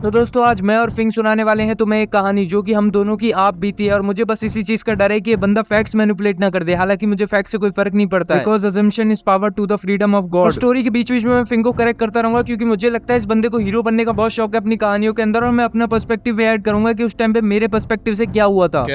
तो दोस्तों आज मैं और फिंग सुनाने वाले हैं तुम्हें एक कहानी जो कि हम दोनों की आप बीती है और मुझे बस इसी चीज का डर है कि ये बंदा फैक्ट्स मैनिपुलेट ना कर दे। हालांकि मुझे फैक्ट से कोई फर्क नहीं पड़ता है, because assumption is power to the freedom of God. Story के बीच बीच में मैं फिंग को करेक्ट करता रहूंगा क्योंकि मुझे लगता है इस बंदे को हीरो बनने का बहुत शौक है अपनी कहानियों के अंदर, और मैं अपना पर्सपेक्टिव भी ऐड करूंगा कि उस टाइम पे मेरे पर्सपेक्टिव से क्या हुआ था।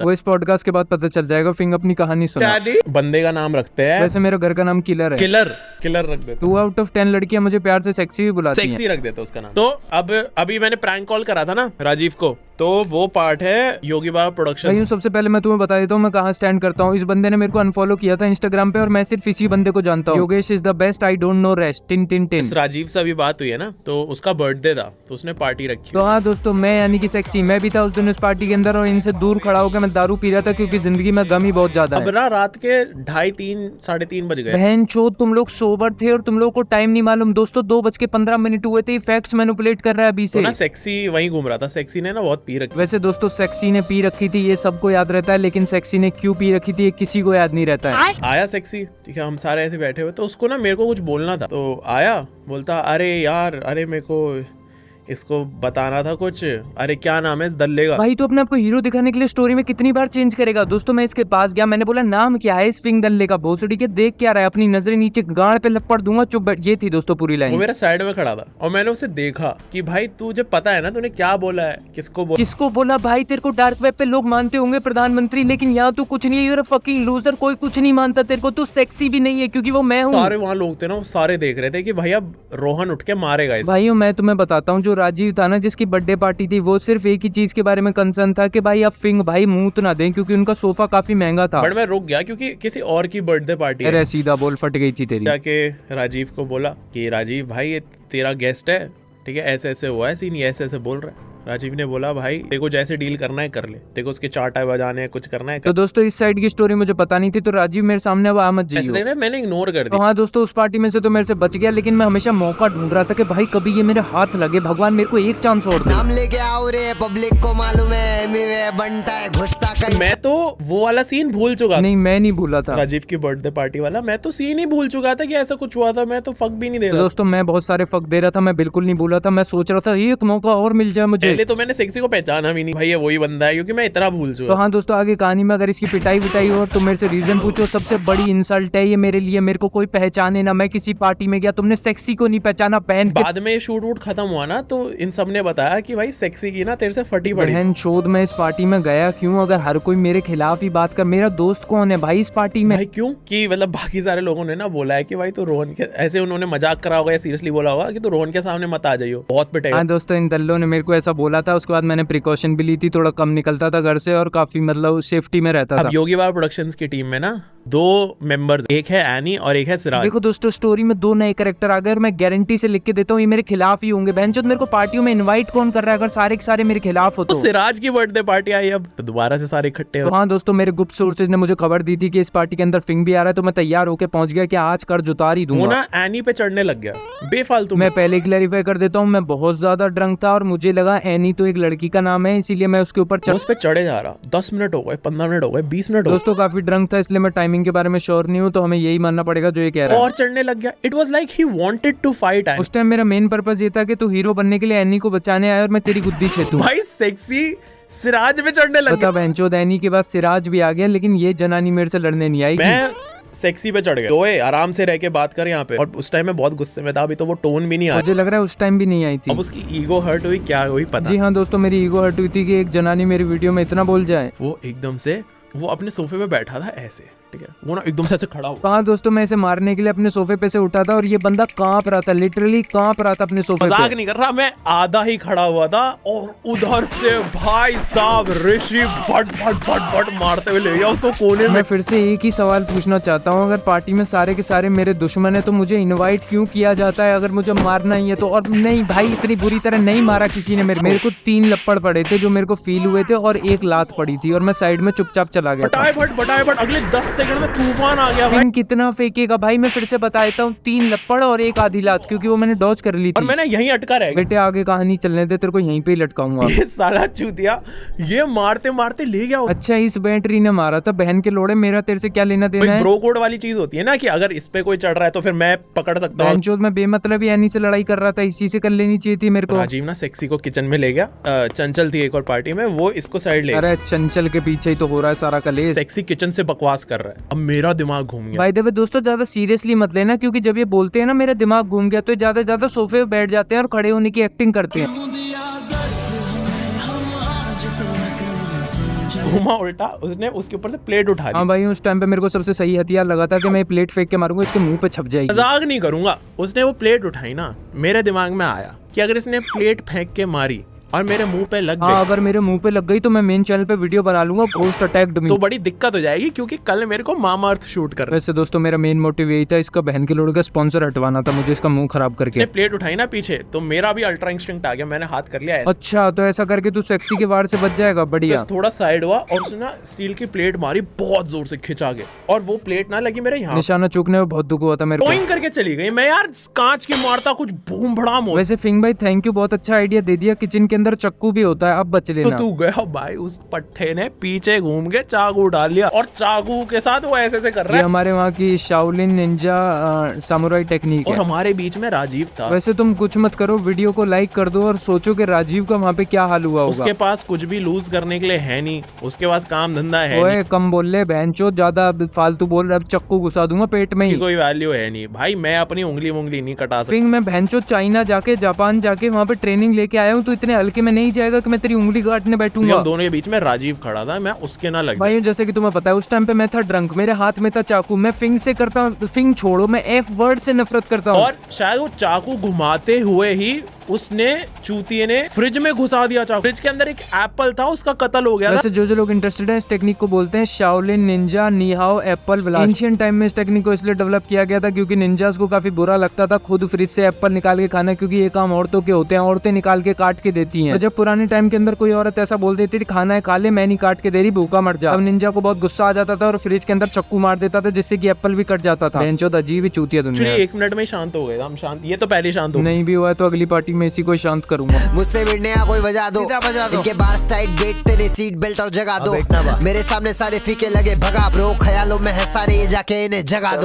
वो इस पॉडकास्ट के बाद पता चल जाएगा। फिंग अपनी कहानी सुना। बंदे का नाम रखते हैं, वैसे मेरे घर का नाम किलर है। किलर रख देते। 2 out of 10 लड़कियां मुझे प्यार से सेक्सी भी बुलाती हैं। सेक्सी रख देते उसका नाम। तो अब अभी मैंने प्रैंक कॉल करा था ना राजीव को, तो वो पार्ट है योगी बाबा प्रोडक्शन। भाई सबसे पहले मैं तुम्हें बता देता हूँ मैं कहाँ स्टैंड करता हूँ। इस बंदे ने मेरे को अनफॉलो किया था इंस्टाग्राम पे और मैं सिर्फ इसी बंदे को जानता हूँ। Yogesh is the best, I don't know rest. Tin tin tin. इस राजीव से अभी बात हुई है ना, तो उसका बर्थडे था तो उसने पार्टी रखी। तो हाँ दोस्तों, मैं यानी कि सेक्सी मैं भी था उस दिन उस पार्टी के अंदर और इनसे दूर खड़ा होकर मैं दारू पी रहा था क्योंकि जिंदगी में गम ही बहुत ज्यादा है। अब ना रात के 2:30 साढ़े 3 बज गए। बहन चोद, तुम लोग सोबर थे और तुम लोग को टाइम नहीं मालूम। दोस्तों 2:15 हुए थे। फैक्ट्स मैनिपुलेट कर रहा है अभी से। तो ना सेक्सी वहीं घूम रहा था। सेक्सी ने ना बहुत पी रखी। वैसे दोस्तों सेक्सी ने पी रखी थी ये सबको याद रहता है, लेकिन सेक्सी ने क्यों पी रखी थी ये किसी को याद नहीं रहता है। आया सेक्सी, ठीक है, हम सारे ऐसे बैठे हुए, तो उसको ना मेरे को कुछ बोलना था, तो आया बोलता अरे यार, अरे मेरे को इसको बताना था कुछ। अरे क्या नाम है इस दल्ले का? भाई तो अपने आपको हीरो दिखाने के लिए स्टोरी में कितनी बार चेंज करेगा। दोस्तों मैं इसके पास गया, मैंने बोला नाम क्या है इस फिंग दल्ले का? भोसड़ी के देख क्या रहा है? अपनी नजरें नीचे गाड़ पे लपड़ दूंगा, चुप बैठ। ये थी दोस्तों पूरी लाइन। वो मेरा साइड में खड़ा था और मैंने उसे देखा कि भाई तुझे पता है ना तूने क्या बोला है, किसको बोला? भाई तेरे को डार्क वेब पे लोग मानते होंगे प्रधानमंत्री, लेकिन यहाँ तू कुछ नहीं है। यूर फकिंग लूजर, कोई कुछ नहीं मानता तेरे को। तू सेक्सी भी नहीं है क्योंकि वो मैं हूँ। सारे वहाँ लोग थे ना, वो सारे देख रहे थे कि भाई अब रोहन उठ के मारेगा इसे। भाइयों मैं तुम्हें बताता हूँ, जो राजीव था ना जिसकी बर्थडे पार्टी थी, वो सिर्फ एक ही चीज के बारे में कंसर्न था कि भाई अब फिंग भाई मूत ना दें क्योंकि उनका सोफा काफी महंगा था। बट मैं रुक गया क्योंकि किसी और की बर्थडे पार्टी अरे सीधा बोल, फट गई थी तेरी। जाके राजीव को बोला कि राजीव भाई ये तेरा गेस्ट है, ठीक है, ऐसे ऐसे हुआ है सीन, ये ऐसे ऐसे बोल रहा है। राजीव ने बोला भाई देखो जैसे डील करना है कर ले, देखो उसके चाटा बजाने हैं, कुछ करना है कर। तो दोस्तों इस साइड की स्टोरी मुझे पता नहीं थी, तो राजीव मेरे सामने अब आमद जी ऐसे देख रहे मैंने इग्नोर कर दिया। तो हाँ दोस्तों उस पार्टी में से तो मेरे से बच गया, लेकिन मैं हमेशा मौका ढूंढ रहा था कि भाई कभी ये मेरे हाथ लगे, भगवान मेरे को एक चांस और दे। नाम लेके आओ रे, पब्लिक को मालूम है बनता है घुसता कहीं। मैं तो वो वाला सीन भूल चुका था। नहीं मैं नहीं भूला था राजीव की बर्थडे पार्टी वाला, मैं तो सीन ही भूल चुका था कि ऐसा कुछ हुआ था। मैं तो फक भी नहीं दे रहा। दोस्तों मैं बहुत सारे फक दे रहा था, मैं बिल्कुल नहीं भूला था। मैं सोच रहा था एक मौका और मिल जाए मुझे। पहले तो मैंने सेक्सी को पहचाना भी नहीं भाई ये वही बंदा है, क्योंकि मैं इतना भूल चुका। तो हाँ दोस्तों आगे कहानी में अगर इसकी पिटाई विटाई हो तो मेरे से रीजन पूछो। सबसे बड़ी इंसल्ट है ये मेरे लिए, मेरे को कोई पहचाने ना। मैं किसी पार्टी में गया, तुमने सेक्सी को नहीं पहचाना। बाद में शूट वूट खत्म हुआ ना, तो इन सब ने बताया कि भाई सेक्सी की ना तेरे से फटी पड़ी। बहन चोद, मैं इस पार्टी में गया क्यों अगर हर कोई मेरे खिलाफ ही बात कर? मेरा दोस्त कौन है भाई इस पार्टी में? भाई क्यों कि मतलब बाकी सारे लोगों ने ना बोला है कि भाई तो रोहन के, ऐसे उन्होंने मजाक करा होगा या सीरियसली बोला होगा कि तो रोहन के सामने मत आ जाइयो, बहुत पिटेगा। हाँ दोस्तों इन दल्लों ने मेरे को ऐसा बोला था। उसके बाद मैंने प्रिकॉशन भी ली थी, थोड़ा कम निकलता था घर से और काफी मतलब सेफ्टी में रहता था। अब योगी बाबा प्रोडक्शंस की टीम में ना 2 मेंबर्स, एक है एनी और एक है सिराज। देखो दोस्तों स्टोरी में 2 नए कैरेक्टर आ गए और मैं गारंटी से लिख के देता हूँ ये मेरे खिलाफ ही होंगे। बहनचोद मेरे को पार्टियों में इनवाइट कौन कर रहा है अगर सारे के सारे मेरे खिलाफ हो तो? सिराज की बर्थडे पार्टी आई, अब तो दोबारा से सारे इकट्ठे हो। तो हाँ दोस्तों मेरे गुप्त सोर्सेज ने मुझे खबर दी थी कि इस पार्टी के अंदर फिंग भी आ रहा है, तो मैं तैयार होकर पहुंच गया कि आज कर जुतार ही दूंगा। वो ना एनी पे चढ़ने लग गया बेफालतू। मैं पहले क्लैरिफाई कर देता हूँ, मैं बहुत ज्यादा ड्रंक था और मुझे लगा एनी तो एक लड़की का नाम है, इसीलिए मैं उसके ऊपर उस पे चढ़े जा रहा। 10 मिनट हो गए, 15 मिनट हो गए, 20 मिनट हो गए। दोस्तों काफी ड्रंक था इसलिए मैं टाइमिंग के बारे में श्योर नहीं हूँ, तो हमें यही मानना पड़ेगा जो ये कह रहा है। और चढ़ने लग गया। It was like he wanted to fight. उस टाइम मेरा मेन पर्पस ये था कि तू हीरो बनने के लिए एनी को बचाने आया और मैं तेरी गुद्दी छेतू। भाई सेक्सी सिराज पे चढ़ने लग गया। बता बहनचोद, एनी के बाद सिराज भी आ गया, लेकिन ये जनानी मेरे से लड़ने नहीं आई। मैं सेक्सी पे चढ़ गया। तो आराम से रह के बात कर यहाँ पे। और उस टाइम में बहुत गुस्से में था, अभी तो वो टोन भी नहीं आया। मुझे लग रहा है उस टाइम भी नहीं आई थी। अब उसकी ईगो हर्ट हुई, क्या हुई पता। जी हाँ दोस्तों मेरी ईगो हर्ट हुई थी कि एक जनानी मेरी वीडियो में इतना बोल जाए। वो एकदम से वो अपने सोफे पे बैठा था ऐसे, ठीक है, वो ना एकदम से ऐसे खड़ा हुआ। हाँ दोस्तों मैं इसे मारने के लिए अपने सोफे पे से उठा था और ये बंदा कांप रहा था, लिटरली कांप रहा था अपने सोफे पे। मजाक नहीं कर रहा, मैं आधा ही खड़ा हुआ था और उधर से भाई साहब ऋषि भट भट भट भट मारते हुए ले गया उसको कोने में। मैं फिर से एक ही सवाल पूछना चाहता हूँ, अगर पार्टी में सारे के सारे मेरे दुश्मन है तो मुझे इनवाइट क्यों किया जाता है अगर मुझे मारना ही है तो? और नहीं भाई इतनी बुरी तरह नहीं मारा किसी ने मेरे को 3 लप्पड़ पड़े थे जो मेरे को फील हुए थे और 1 लात पड़ी थी और मैं साइड में चुपचाप चला गया था। बटाए भट अगले 10 सेकंड में तूफान आ गया भाई। फिंग कितना फेंकेगा भाई, मैं फिर से बता देता हूँ, 3 लपड़ और 1 आधी लात, क्योंकि वो मैंने डॉज कर ली और थी। मैंने यहीं अटका रह गया। बेटे आगे कहानी चलने दे, तेरे को यहीं पे ही लटकाऊंगा। ये साला चूतिया ये मारते मारते ले गया। अच्छा इस बैटरी ने मारा था, बहन के लोड़े, मेरा तेरे से क्या लेना देना है। ब्रो कोड वाली चीज होती है ना कि अगर इस पे कोई चढ़ रहा है तो फिर मैं पकड़ सकता हूँ। बहनचोद मैं बेमतलब यानी से लड़ाई कर रहा था, इसी से कर लेनी चाहिए थी मेरे को। राजीव ना सेक्सी को किचन में ले गया, चंचल थी एक और पार्टी में, वो इसको साइड ले। अरे चंचल के पीछे ही तो हो रहा है सारा कलेश। सेक्सी किचन से बकवास कर रहा है। अब मेरा दिमाग घूम गया। बाय द वे दोस्तों, ज्यादा सीरियसली मत लेना, क्योंकि जब ये बोलते हैं ना मेरा दिमाग घूम गया, तो ज्यादा ज्यादा सोफे पे बैठ जाते हैं और खड़े होने की एक्टिंग करते हैं। घुमा उल्टा, उसने उसके ऊपर से प्लेट उठा ली। हाँ भाई, उस टाइम पे मेरे को सबसे सही हथियार लगा था कि मैं प्लेट फेंक के मारूंगा, इसके मुंह पे छप जाएगी। मजाक नहीं करूंगा, उसने वो प्लेट उठाई ना, मेरे दिमाग में आया कि अगर इसने प्लेट फेंक के मारी और मेरे मुंह पे लग हाँ, गई, अगर मेरे मुंह पे लग गई तो मैं मेन चैनल पे वीडियो बना लूंगा, घोस्ट अटैक्ड मी। तो बड़ी दिक्कत हो जाएगी, क्योंकि कल मेरे को मामा अर्थ शूट कर। वैसे दोस्तों मेरा मेन मोटिव यही था, इसका बहन के लोड़े का स्पॉन्सर हटवाना था मुझे, इसका मुंह खराब करके। इसने प्लेट उठाई ना पीछे, तो मेरा भी अल्ट्रा इंस्टिंक्ट आ गया, मैंने हाथ कर लिया ऐसे। अच्छा तो ऐसा करके तू सेक्सी के वार से बच जाएगा, बढ़िया। बस थोड़ा साइड हुआ और उसने ना स्टील की प्लेट मारी बहुत जोर से खिंचा के, और वो प्लेट ना लगी मेरे यहाँ, निशाना चूकने में बहुत दुख हुआ था मेरे को। टोइंग करके चली गई। मैं यार कांच की मारता कुछ बूम भड़ाम हो। वैसे फिंग भाई थैंक यू, बहुत अच्छा आइडिया दे दिया, किचन के अंदर चक्कू भी होता है, अब बच तो लेना। तू गया भाई, उस पट्टे ने पीछे घूम के चाकू डाल लिया, और चाकू के साथ वो ऐसे ऐसे कर रहा ये है। हमारे वहाँ की शाओलिन निंजा सामुराई टेक्निक और है। हमारे बीच में राजीव था। वैसे तुम कुछ मत करो, वीडियो को लाइक कर दो और सोचो कि राजीव का वहाँ पे क्या हाल हुआ होगा। उसके पास कुछ भी लूज करने के लिए है नहीं, उसके पास काम धंधा है नहीं, ओए कम बोल ले बहनचोद, ज्यादा फालतू बोल रहा है, अब चक्कू घुसा दूंगा पेट में ही। उसकी कोई वैल्यू है नहीं भाई। मैं अपनी उंगली नहीं कटा सकता। फिंग मैं बहनचोद चाइना जाके, जापान जाके वहाँ पे ट्रेनिंग लेके आया हूँ, तो इतने हल्के में नहीं जाएगा कि मैं तेरी उंगली काटने बैठूंगा। हम दोनों के बीच में राजीव खड़ा था, मैं उसके ना लग भाई जैसे कि तुम्हें पता है, उस टाइम पे मैं था ड्रंक, मेरे हाथ में था चाकू, मैं फिंग से करता हूँ, फिंग छोड़ो, मैं एफ वर्ड से नफरत करता हूँ। और शायद वो चाकू घुमाते हुए ही उसने चूतिए ने फ्रिज में घुसा दिया चाकू। फ्रिज के अंदर एक एप्पल था, उसका कत्ल हो गया था। वैसे जो लोग इंटरेस्टेड है, इस टेक्निक को बोलते हैं Shaolin ninja nihao apple blast. Ancient time में इस टेक्निक को इसलिए डेवलप किया गया था क्योंकि निंजास को काफी बुरा लगता था खुद फ्रिज से एप्पल निकाल के खाना, क्योंकि ये काम औरतों के होते हैं, औरतें निकाल के काट के देती हैं। और जब पुराने टाइम के अंदर कोई औरत ऐसा बोल देती थी खाना है खा ले, मैं नहीं काट के दे रही, भूखा मर जा, अब निंजा को बहुत गुस्सा आ जाता था और फ्रिज के अंदर चक्कू मार देता था, जिससे कि एप्पल भी कट जाता था। बेंचोद अजीब ही चूतिया दुनिया है। 1 मिनट में शांत हो गए हम शांत, ये तो पहले शांत हो। नहीं भी हुआ है तो अगली पार्टी में इसी को शांत करूंगा। मुझसे भिड़ने कोई बजा दो, इनके बार्स टाइट बेट, तेरे सीट बेल्ट और जगा दो। मेरे सामने सारे फीके लगे भगा ब्रो, ख्यालों में है सारे, ये जाके इन्हें जगा दो।